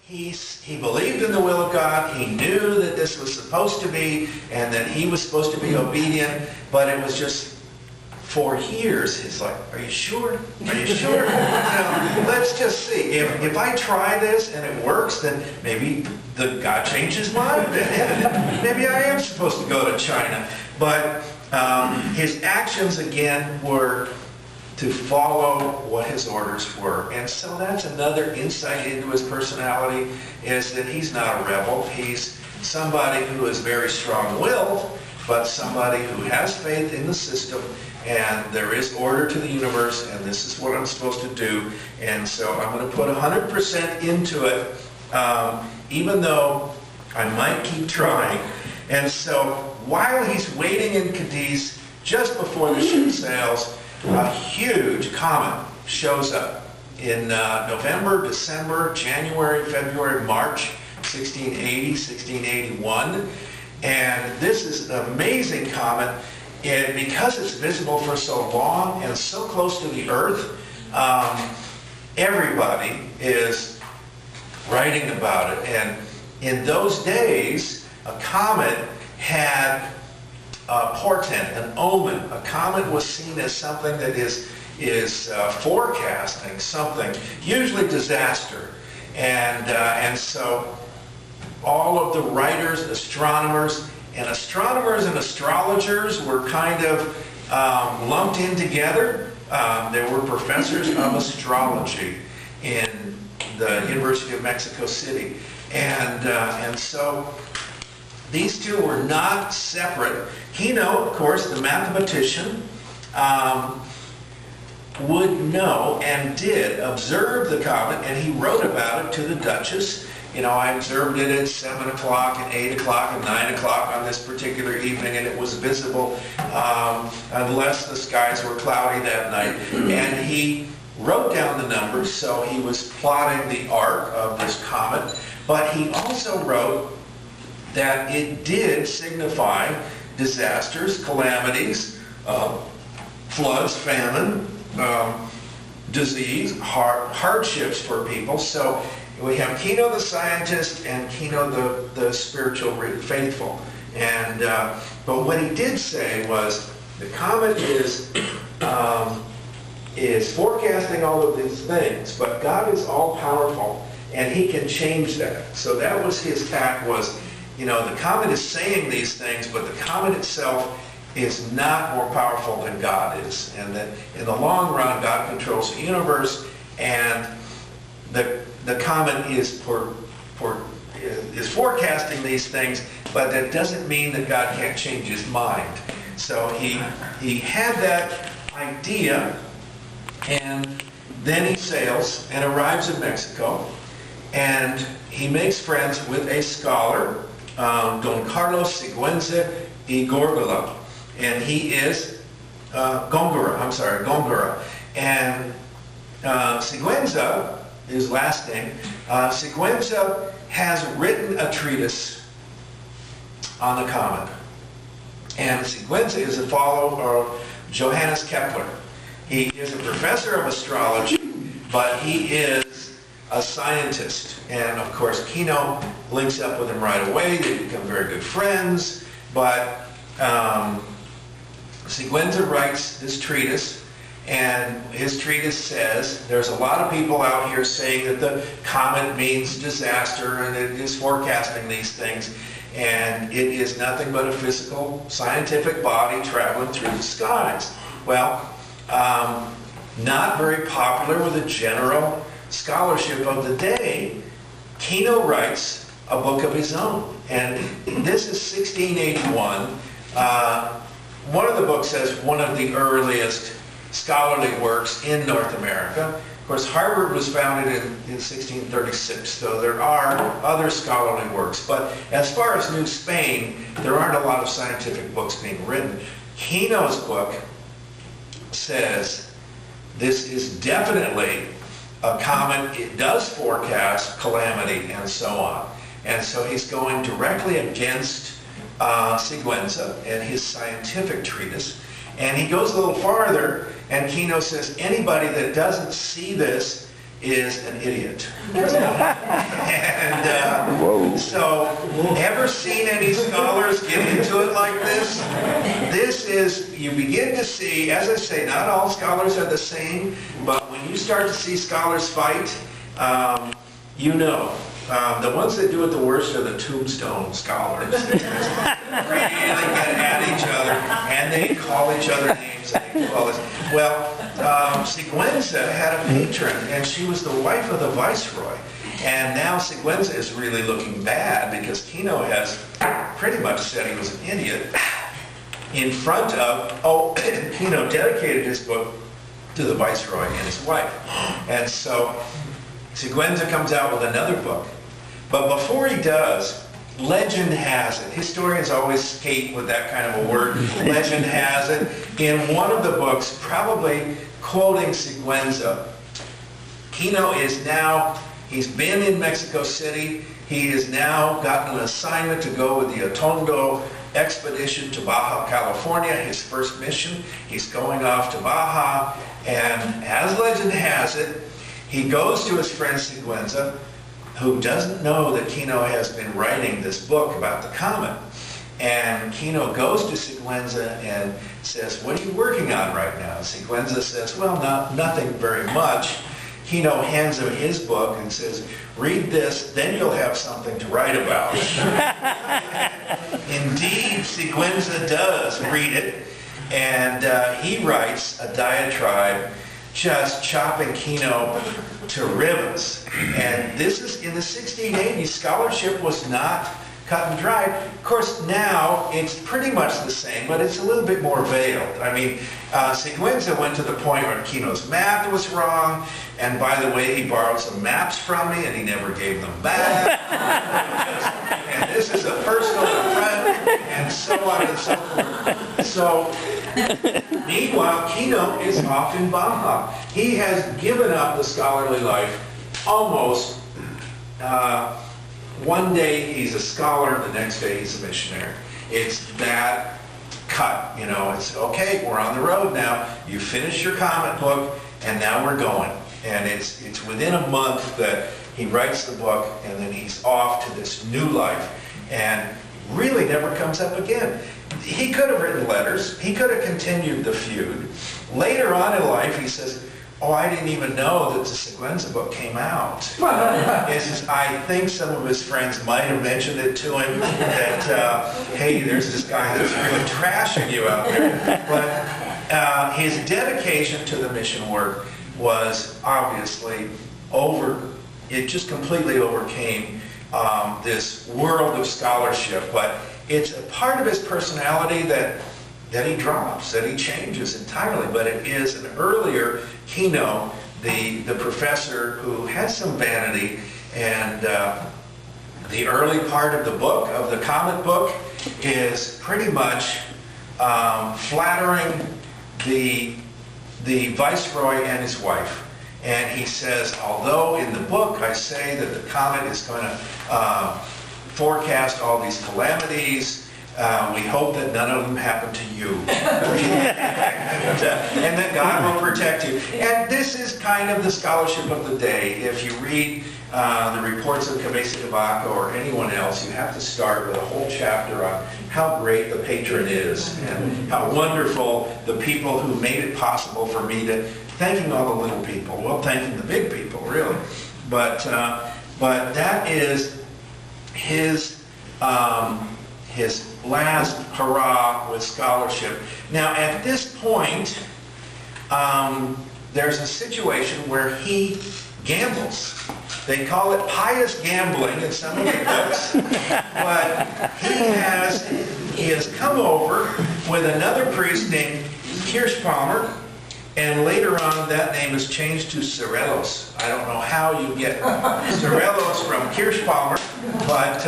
he believed in the will of God. He knew that this was supposed to be, and that he was supposed to be obedient, but it was just for years. He's like, are you sure? Are you sure? Let's just see. If I try this and it works, then maybe God changed his mind. Maybe I am supposed to go to China. But his actions, again, were to follow what his orders were. And so that's another insight into his personality, is that he's not a rebel. He's somebody who is very strong-willed, but somebody who has faith in the system, and there is order to the universe, and this is what I'm supposed to do. And so I'm going to put 100% into it, even though I might keep trying. And so while he's waiting in Cadiz, just before the ship sails, a huge comet shows up in November, December, January, February, March 1680, 1681. And this is an amazing comet, and because it's visible for so long and so close to the Earth, everybody is writing about it. And in those days, a comet had a portent, an omen. A comet was seen as something that is forecasting something, usually disaster. And so all of the writers, astronomers and astrologers were kind of lumped in together. There were professors of astrology in the University of Mexico City. And so these two were not separate. Kino, of course, the mathematician, would know and did observe the comet, and he wrote about it to the Duchess. You know, I observed it at 7 o'clock and 8 o'clock and 9 o'clock on this particular evening, and it was visible unless the skies were cloudy that night. And he wrote down the numbers, so he was plotting the arc of this comet. But he also wrote that it did signify disasters, calamities, floods, famine, disease, hardships for people. So we have Kino the scientist and Kino the spiritual faithful. And but what he did say was the comet is forecasting all of these things, but God is all powerful and he can change that. So that was his tack, was, you know, the comet is saying these things, but the comet itself is not more powerful than God is. And that in the long run, God controls the universe, and the comet is forecasting these things, but that doesn't mean that God can't change his mind. So he had that idea, and then he sails and arrives in Mexico, and he makes friends with a scholar, Don Carlos Sigüenza y Góngora, and he is Góngora. And Sigüenza, his last name, Sigüenza has written a treatise on the comet. And Sigüenza is a follower of Johannes Kepler. He is a professor of astrology, but he is a scientist. And of course, Kino links up with him right away. They become very good friends. But Sigüenza writes this treatise, and his treatise says there's a lot of people out here saying that the comet means disaster and it is forecasting these things, and it is nothing but a physical, scientific body traveling through the skies. Well, not very popular with the general scholarship of the day. Kino writes a book of his own, and this is 1681. One of the books says one of the earliest scholarly works in North America. Of course, Harvard was founded in 1636, so there are other scholarly works. But as far as New Spain, there aren't a lot of scientific books being written. Kino's book says this is definitely a comet. It does forecast calamity and so on. And so he's going directly against Sigüenza and his scientific treatise. And he goes a little farther, and Kino says anybody that doesn't see this is an idiot. And so, ever seen any scholars get into it like this? This is, you begin to see, as I say, not all scholars are the same, but when you start to see scholars fight, you know. The ones that do it the worst are the tombstone scholars. They just really get at each other, and they call each other names, and they do all this. Well, Siguenza had a patron, and she was the wife of the viceroy. And now Siguenza is really looking bad because Kino has pretty much said he was an idiot in front of, Kino dedicated his book to the viceroy and his wife. And so Siguenza comes out with another book. But before he does, legend has it, historians always skate with that kind of a word, legend has it, in one of the books, probably quoting Siguenza, Kino is now, he's been in Mexico City, he has now gotten an assignment to go with the Atondo expedition to Baja California, his first mission. He's going off to Baja, and as legend has it, he goes to his friend Siguenza, who doesn't know that Kino has been writing this book about the comet. And Kino goes to Siguenza and says, what are you working on right now? Siguenza says, well, nothing very much. Kino hands him his book and says, read this, then you'll have something to write about. Indeed, Siguenza does read it, and he writes a diatribe just chopping Kino to ribbons. And this is in the 1680s. Scholarship was not cut and dried. Of course, now it's pretty much the same, but it's a little bit more veiled. I mean, Siguenza went to the point where Kino's math was wrong, and by the way, he borrowed some maps from me, and he never gave them back. And this is a personal affront, and so on and so forth. So, meanwhile, Kino is off in Baja. He has given up the scholarly life almost. One day he's a scholar, the next day he's a missionary. It's that cut, you know, it's okay, we're on the road now. You finish your comet book, and now we're going. And it's within a month that he writes the book, and then he's off to this new life, and really never comes up again. He could have written letters. He could have continued the feud. Later on in life, he says, oh, I didn't even know that the Siguenza book came out. I think some of his friends might have mentioned it to him that, hey, there's this guy that's really trashing you out there. But his dedication to the mission work was obviously it just completely overcame this world of scholarship. But it's a part of his personality that he drops, that he changes entirely. But it is an earlier Kino, the professor who has some vanity, and the early part of the book, of the comet book, is pretty much flattering the viceroy and his wife. And he says, although in the book I say that the comet is going to forecast all these calamities, we hope that none of them happen to you. And that God will protect you. And this is kind of the scholarship of the day. If you read the reports of Cabeza de Vaca or anyone else, you have to start with a whole chapter on how great the patron is and how wonderful the people who made it possible for me to, thanking all the little people, well, thanking the big people, really. But that is his last hurrah with scholarship. Now, at this point, there's a situation where he gambles. They call it pious gambling in some of the books, but he has come over with another priest named Kirschpalmer, and later on that name is changed to Cirelos. I don't know how you get Cirelos from Kirschpalmer, but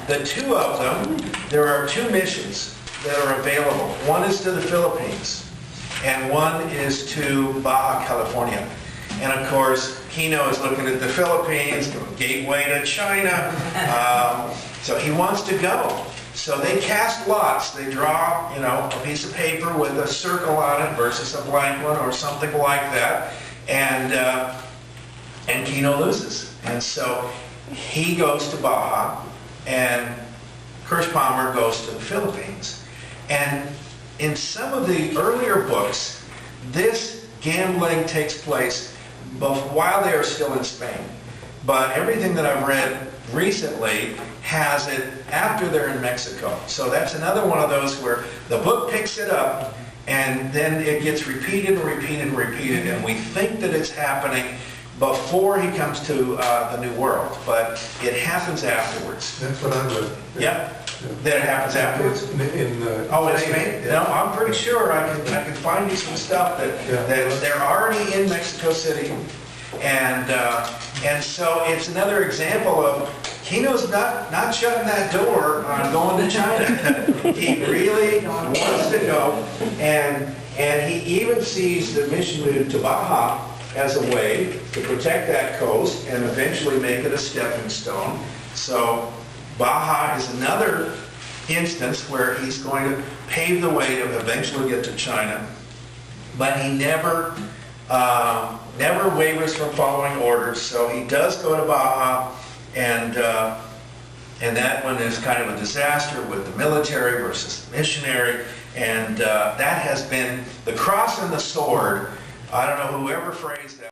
the two of them, there are two missions that are available. One is to the Philippines, and one is to Baja California. And of course, Kino is looking at the Philippines, the gateway to China, so he wants to go. So they cast lots. They draw, a piece of paper with a circle on it versus a blank one or something like that. and Kino loses. And so he goes to Baja, and Kirschbaum goes to the Philippines. And in some of the earlier books, this gambling takes place while they are still in Spain. But everything that I've read recently has it after they're in Mexico. So that's another one of those where the book picks it up and then it gets repeated and repeated and repeated, and we think that it's happening before he comes to the New World, but it happens afterwards. That's what I read. Yep, that it happens afterwards. Oh, in Spain? Yeah. No, I'm pretty sure I can find you some stuff that they're already in Mexico City, and so it's another example of Kino's not shutting that door on going to China. He really wants to go, and he even sees the mission to Baja as a way to protect that coast and eventually make it a stepping stone. So Baja is another instance where he's going to pave the way to eventually get to China, but he never wavers from following orders. So he does go to Baja, and that one is kind of a disaster with the military versus the missionary, and that has been the cross and the sword. I don't know whoever phrased that.